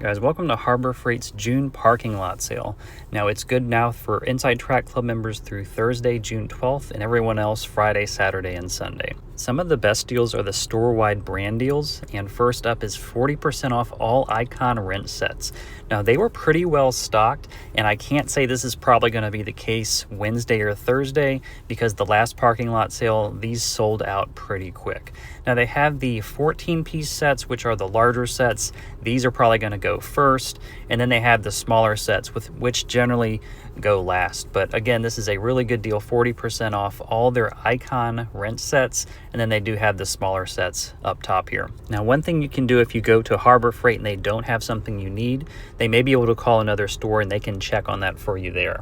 Guys, welcome to Harbor Freight's June parking lot sale. Now, it's good now for Inside Track Club members through Thursday, June 12th, and everyone else Friday, Saturday, and Sunday. Some of the best deals are the store-wide brand deals, and first up is 40% off all Icon wrench sets. Now, they were pretty well stocked, and I can't say this is probably going to be the case Wednesday or Thursday because the last parking lot sale, these sold out pretty quick. Now, they have the 14-piece sets, which are the larger sets. These are probably going to go first, and then they have the smaller sets, which generally go last. But again, this is a really good deal, 40% off all their Icon wrench sets, and then they do have the smaller sets up top here. Now, one thing you can do if you go to Harbor Freight and they don't have something you need, they may be able to call another store and they can check on that for you there.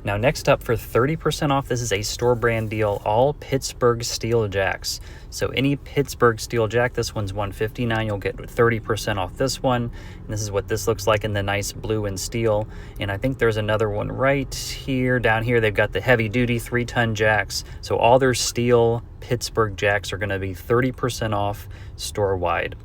Now, next up for 30% off, this is a store brand deal, all Pittsburgh steel jacks. So any Pittsburgh steel jack, this one's $159, you'll get 30% off this one. And this is what this looks like in the nice blue and steel. And I think there's another one right here. Down here, they've got the heavy duty 3-ton jacks. So all their steel Pittsburgh jacks are gonna be 30% off store wide.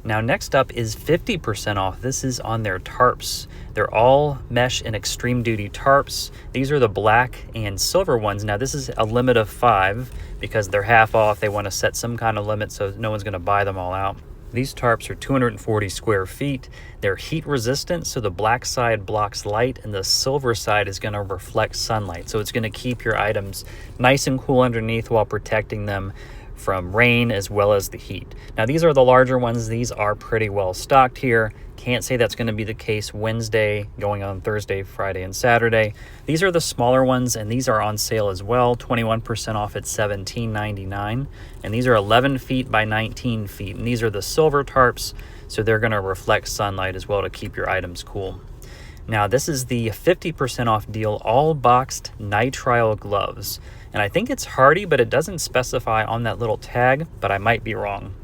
Now, next up is 50% off. This is on their tarps. They're all mesh and extreme duty tarps. These are the black and silver ones. Now, this is a limit of 5 because they're half off. They want to set some kind of limit so no one's going to buy them all out. These tarps are 240 square feet. They're heat resistant, so the black side blocks light and the silver side is going to reflect sunlight. So it's going to keep your items nice and cool underneath while protecting them from rain as well as the heat. Now, these are the larger ones. These are pretty well stocked here. Can't say that's going to be the case Wednesday, going on Thursday, Friday, and Saturday. These are the smaller ones, and these are on sale as well, 21% off at $17.99. And these are 11 feet by 19 feet. And these are the silver tarps, so they're going to reflect sunlight as well to keep your items cool. Now, this is the 50% off deal, all boxed nitrile gloves. And I think it's Hardy, but it doesn't specify on that little tag, but I might be wrong.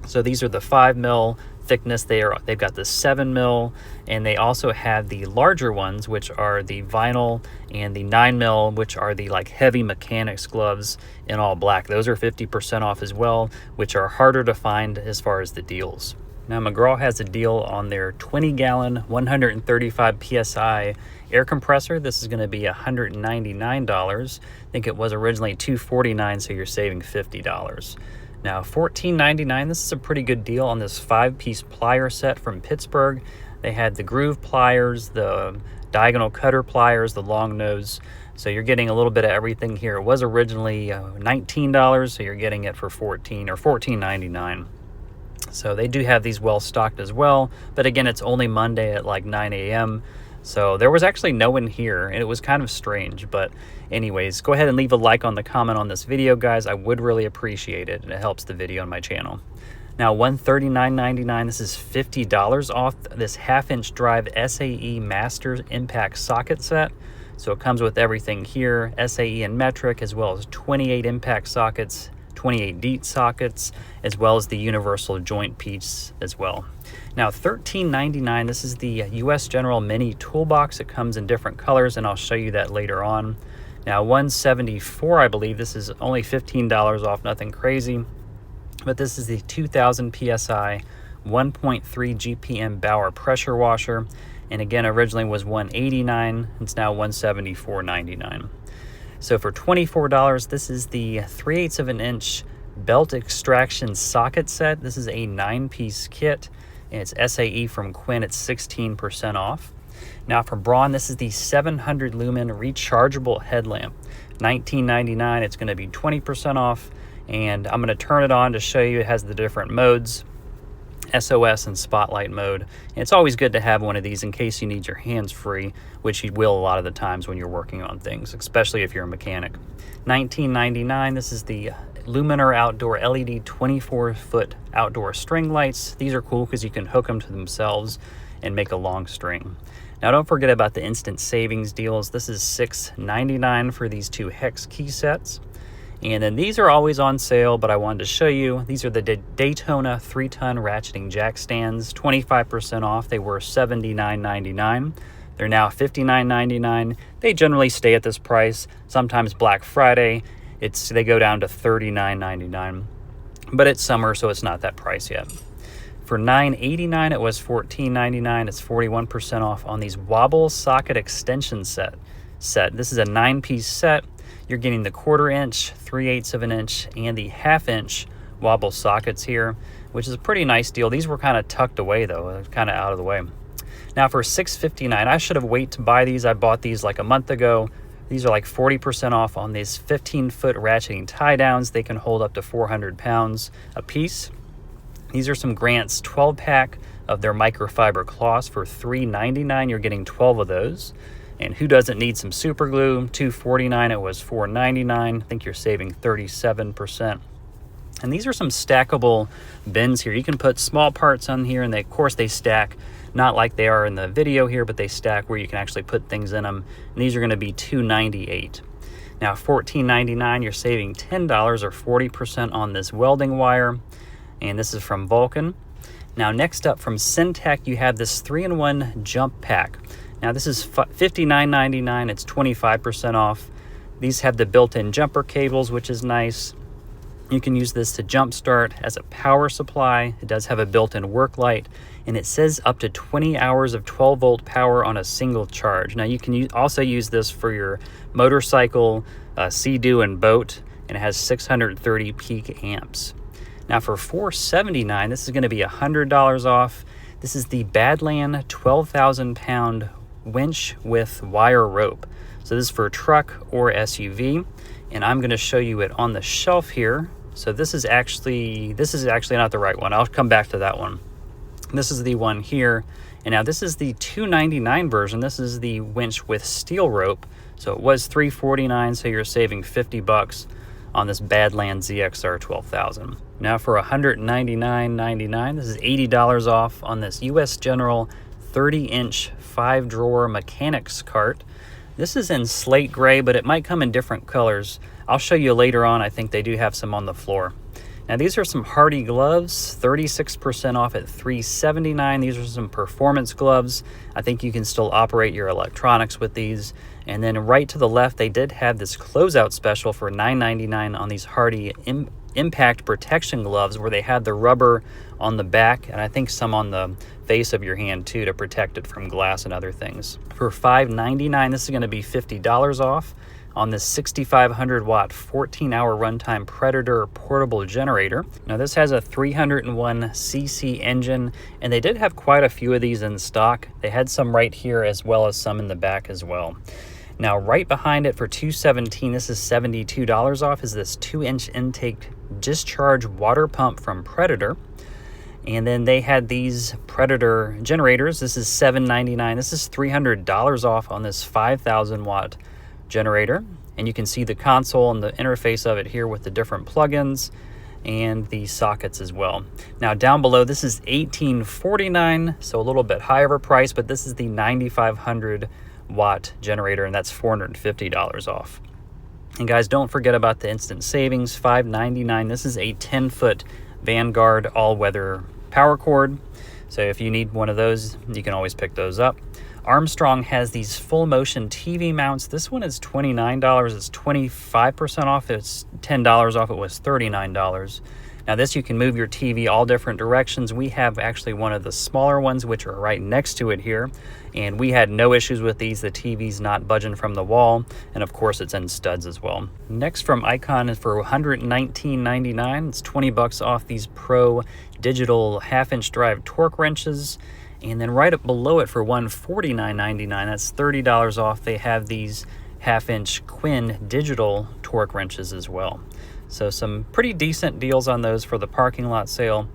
So these are the 5 mil thickness. They've got the 7 mil, and they also have the larger ones, which are the vinyl, and the 9 mil, which are the like heavy mechanics gloves in all black. Those are 50% off as well, which are harder to find as far as the deals. Now, McGraw has a deal on their 20-gallon, 135 PSI air compressor. This is going to be $199. I think it was originally $249, so you're saving $50. Now, $14.99, this is a pretty good deal on this 5-piece plier set from Pittsburgh. They had the groove pliers, the diagonal cutter pliers, the long nose. So you're getting a little bit of everything here. It was originally $19, so you're getting it for $14 or $14.99. So they do have these well stocked as well, but again, it's only Monday at like 9 a.m. So there was actually no one here, and it was kind of strange. But anyways, go ahead and leave a like on the comment on this video, guys. I would really appreciate it, and it helps the video on my channel. Now, $139.99, this is $50 off this 1/2-inch drive SAE Master Impact socket set. So it comes with everything here, SAE and metric, as well as 28 impact sockets, 28 DEET sockets, as well as the universal joint piece as well. Now, $13.99, this is the US General Mini Toolbox. It comes in different colors, and I'll show you that later on. Now, $174, I believe. This is only $15 off, nothing crazy. But this is the 2000 PSI 1.3 GPM Bauer pressure washer. And again, originally was $189. It's now $174.99. So for $24, this is the 3/8 of an inch belt extraction socket set. This is a 9-piece kit, and it's SAE from Quinn. It's 16% off. Now for Braun, this is the 700 lumen rechargeable headlamp, $19.99. It's going to be 20% off, and I'm going to turn it on to show you. It has the different modes, SOS and spotlight mode. And it's always good to have one of these in case you need your hands free, which you will a lot of the times when you're working on things, especially if you're a mechanic. $19.99. This is the Luminar Outdoor LED 24-foot outdoor string lights. These are cool because you can hook them to themselves and make a long string. Now, don't forget about the instant savings deals. This is $6.99 for these 2 hex key sets. And then these are always on sale, but I wanted to show you. These are the Daytona 3-ton ratcheting jack stands, 25% off. They were $79.99. They're now $59.99. They generally stay at this price. Sometimes Black Friday, they go down to $39.99. But it's summer, so it's not that price yet. For $9.89, it was $14.99. It's 41% off on these wobble socket extension set. This is a 9-piece set. You're getting the 1/4 inch, 3/8 of an inch, and the 1/2 inch wobble sockets here, which is a pretty nice deal. These were kind of tucked away though, kind of out of the way. Now for $6.59, I should have waited to buy these. I bought these like a month ago. These are like 40% off on these 15-foot ratcheting tie downs. They can hold up to 400 pounds a piece. These are some Grant's 12-pack of their microfiber cloths for $3.99. You're getting 12 of those. And who doesn't need some super glue? $2.49, it was $4.99. I think you're saving 37%. And these are some stackable bins here. You can put small parts on here, and of course they stack, not like they are in the video here, but they stack where you can actually put things in them. And these are going to be $2.98. Now $14.99, you're saving $10 or 40% on this welding wire. And this is from Vulcan. Now next up from Syntec, you have this 3-in-1 jump pack. Now this is $59.99. It's 25% off. These have the built-in jumper cables, which is nice. You can use this to jump start as a power supply. It does have a built-in work light, and it says up to 20 hours of 12-volt power on a single charge. Now you can also use this for your motorcycle, Sea-Doo, and boat, and it has 630 peak amps. Now for $4.79, this is going to be $100 off. This is the Badland 12,000-pound winch with wire rope. So this is for a truck or SUV, and I'm going to show you it on the shelf here. So this is actually not the right one. I'll come back to that one. This is the one here, and now this is the $2.99 version. This is the winch with steel rope. So it was $3.49, so you're saving $50 on this Badland ZXR 12,000. Now for $199.99, this is $80 off on this US General 30-inch 5-drawer mechanics cart. This is in slate gray, but it might come in different colors. I'll show you later on. I think they do have some on the floor. Now these are some Hardy gloves, 36% off at $3.79. These are some performance gloves. I think you can still operate your electronics with these. And then right to the left, they did have this closeout special for $9.99 on these Hardy impact protection gloves, where they had the rubber on the back and I think some on the face of your hand too, to protect it from glass and other things. For $5.99, this is going to be $50 off on this 6,500 watt 14-hour runtime Predator portable generator. Now this has a 301 cc engine, and they did have quite a few of these in stock. They had some right here as well as some in the back as well. Now right behind it for $217, this is $72 off, is this 2-inch intake discharge water pump from Predator. And then they had these Predator generators. This is $7.99. This is $300 off on this 5,000 watt generator. And you can see the console and the interface of it here with the different plugins and the sockets as well. Now down below, this is $18.49, so a little bit higher of a price, but this is the 9,500 watt generator, and that's $450 off. And guys, don't forget about the instant savings, $5.99. This is a 10-foot Vanguard all-weather power cord. So if you need one of those, you can always pick those up. Armstrong has these full motion TV mounts. This one is $29. It's 25% off. It's $10 off. It was $39. Now this, you can move your TV all different directions. We have actually one of the smaller ones, which are right next to it here. And we had no issues with these. The TV's not budging from the wall. And of course it's in studs as well. Next from Icon is for $119.99. It's $20 off these Pro digital 1/2-inch drive torque wrenches. And then right up below it for $149.99, that's $30 off, they have these 1/2-inch Quinn digital torque wrenches as well. So some pretty decent deals on those for the parking lot sale.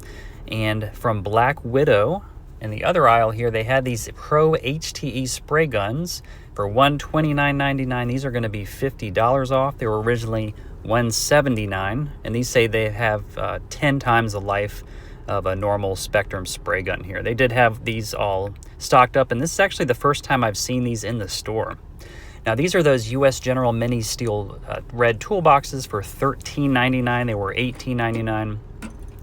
And from Black Widow, in the other aisle here, they had these Pro HTE spray guns for $129.99. These are going to be $50 off. They were originally $179, and these say they have 10 times the life of a normal Spectrum spray gun here. They did have these all stocked up, and this is actually the first time I've seen these in the store. Now these are those US General mini steel red toolboxes for $13.99. They were $18.99.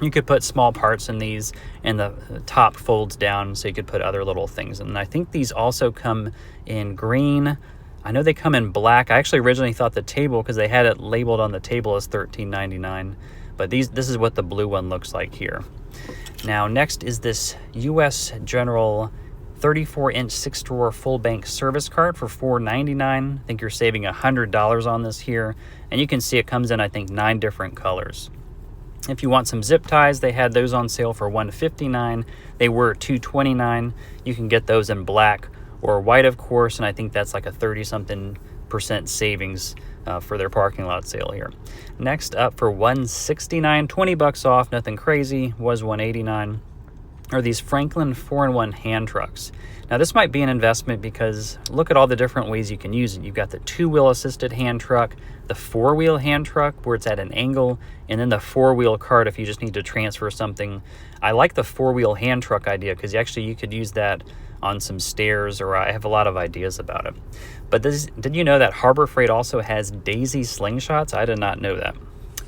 You could put small parts in these, and the top folds down so you could put other little things in. And I think these also come in green. I know they come in black. I actually originally thought the table, because they had it labeled on the table as $13.99, but this is what the blue one looks like here. Now next is this US General 34-inch 6-drawer full bank service cart for $4.99. I think you're saving $100 on this here. And you can see it comes in, I think, 9 different colors. If you want some zip ties, they had those on sale for $159. They were $229. You can get those in black or white, of course, and I think that's like a 30-something% savings for their parking lot sale here. Next up for $169, 20 bucks off, nothing crazy, was $189. Are these Franklin 4-in-1 hand trucks. Now this might be an investment because look at all the different ways you can use it. You've got the 2-wheel assisted hand truck, the 4-wheel hand truck where it's at an angle, and then the 4-wheel cart if you just need to transfer something. I like the 4-wheel hand truck idea because actually you could use that on some stairs, or I have a lot of ideas about it. But did you know that Harbor Freight also has Daisy slingshots? I did not know that.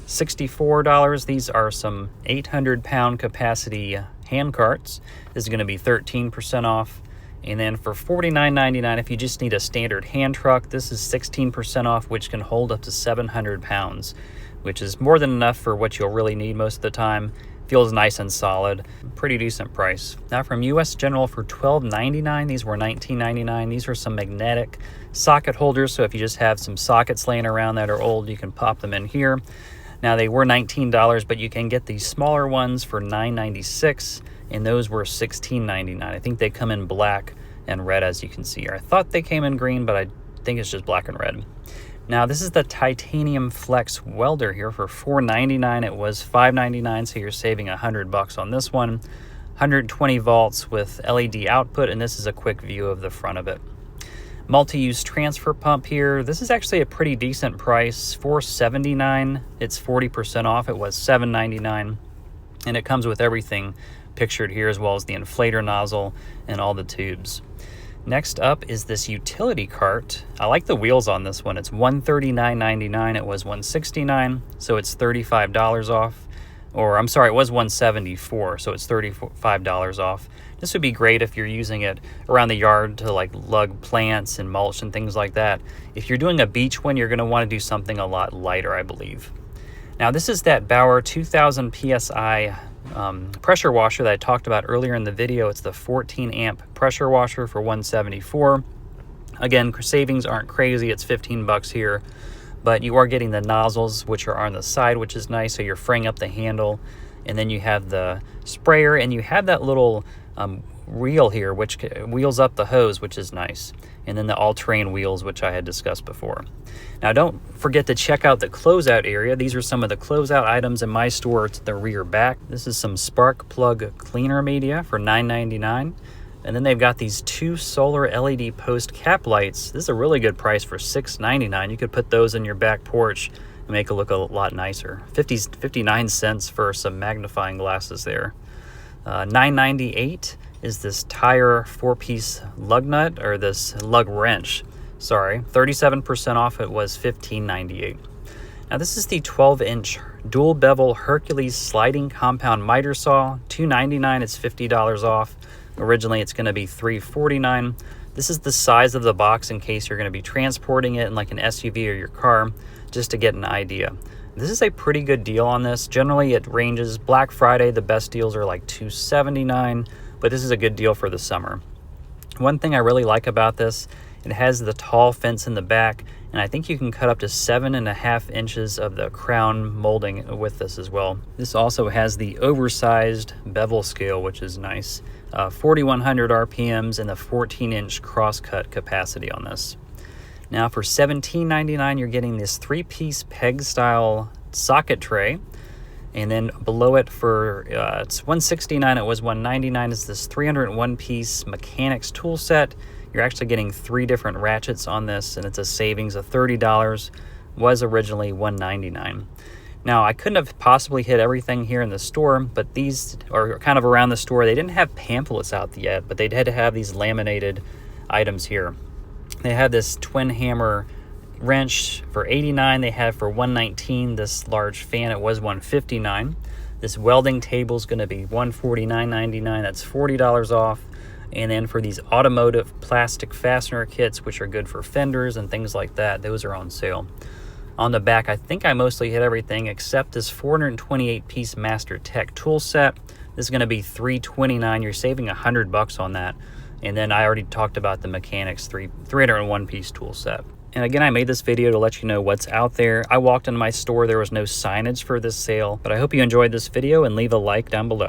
$64. These are some 800-pound capacity hand carts. This is going to be 13% off. And then for $49.99, if you just need a standard hand truck, this is 16% off, which can hold up to 700 pounds, which is more than enough for what you'll really need most of the time. Feels nice and solid. Pretty decent price. Now from US General for $12.99, these were $19.99. These are some magnetic socket holders, so if you just have some sockets laying around that are old, you can pop them in here. Now they were $19, but you can get these smaller ones for $9.96, and those were $16.99. I think they come in black and red, as you can see here. I thought they came in green, but I think it's just black and red. Now this is the titanium flex welder here for $4.99. It was $5.99, so you're saving $100 on this one. 120 volts with LED output, and this is a quick view of the front of it. Multi-use transfer pump here. This is actually a pretty decent price, $4.79. It's 40% off. It was $7.99, and it comes with everything pictured here, as well as the inflator nozzle and all the tubes. Next up is this utility cart. I like the wheels on this one. It's $139.99. It was $169, so it's $35 off. Or I'm sorry, it was $174, so it's $35 off. This would be great if you're using it around the yard to like lug plants and mulch and things like that. If you're doing a beach one, you're going to want to do something a lot lighter, I believe. Now this is that Bauer 2000 PSI pressure washer that I talked about earlier in the video. It's the 14 amp pressure washer for $174. Again, savings aren't crazy. It's 15 bucks here, but you are getting the nozzles, which are on the side, which is nice. So you're freeing up the handle, and then you have the sprayer, and you have that little reel here, which wheels up the hose, which is nice. And then the all-terrain wheels, which I had discussed before. Now, don't forget to check out the closeout area. These are some of the closeout items in my store to the rear back. This is some spark plug cleaner media for $9.99. And then they've got these 2 solar LED post cap lights. This is a really good price for $6.99. You could put those in your back porch and make it look a lot nicer. 59 cents for some magnifying glasses there. $9.98 is this tire 4-piece lug nut, or this lug wrench. Sorry, 37% off. It was $15.98. Now this is the 12-inch dual bevel Hercules sliding compound miter saw. $2.99. It's $50 off. Originally it's going to be $3.49. This is the size of the box in case you're going to be transporting it in like an SUV or your car, just to get an idea. This is a pretty good deal on this. Generally it ranges, Black Friday the best deals are like $279, but this is a good deal for the summer. One thing I really like about this, it has the tall fence in the back, and I think you can cut up to 7.5 inches of the crown molding with this as well. This also has the oversized bevel scale, which is nice. 4,100 RPMs and the 14-inch crosscut capacity on this. Now for $17.99, you're getting this 3-piece peg style socket tray. And then below it for, it's $169, it was $199, is this 301-piece mechanics tool set. You're actually getting 3 different ratchets on this, and it's a savings of $30, was originally $199. Now, I couldn't have possibly hit everything here in the store, but these are kind of around the store. They didn't have pamphlets out yet, but they had to have these laminated items here. They had this twin hammer wrench for $89. They had for $119. This large fan, it was $159. This welding table is going to be $149.99. That's $40 off. And then for these automotive plastic fastener kits, which are good for fenders and things like that, those are on sale. On the back, I think I mostly hit everything except this 428-piece Master Tech tool set. This is going to be $329. You're saving $100 on that. And then I already talked about the Mechanics 301 piece tool set. And again, I made this video to let you know what's out there. I walked into my store, there was no signage for this sale, but I hope you enjoyed this video and leave a like down below.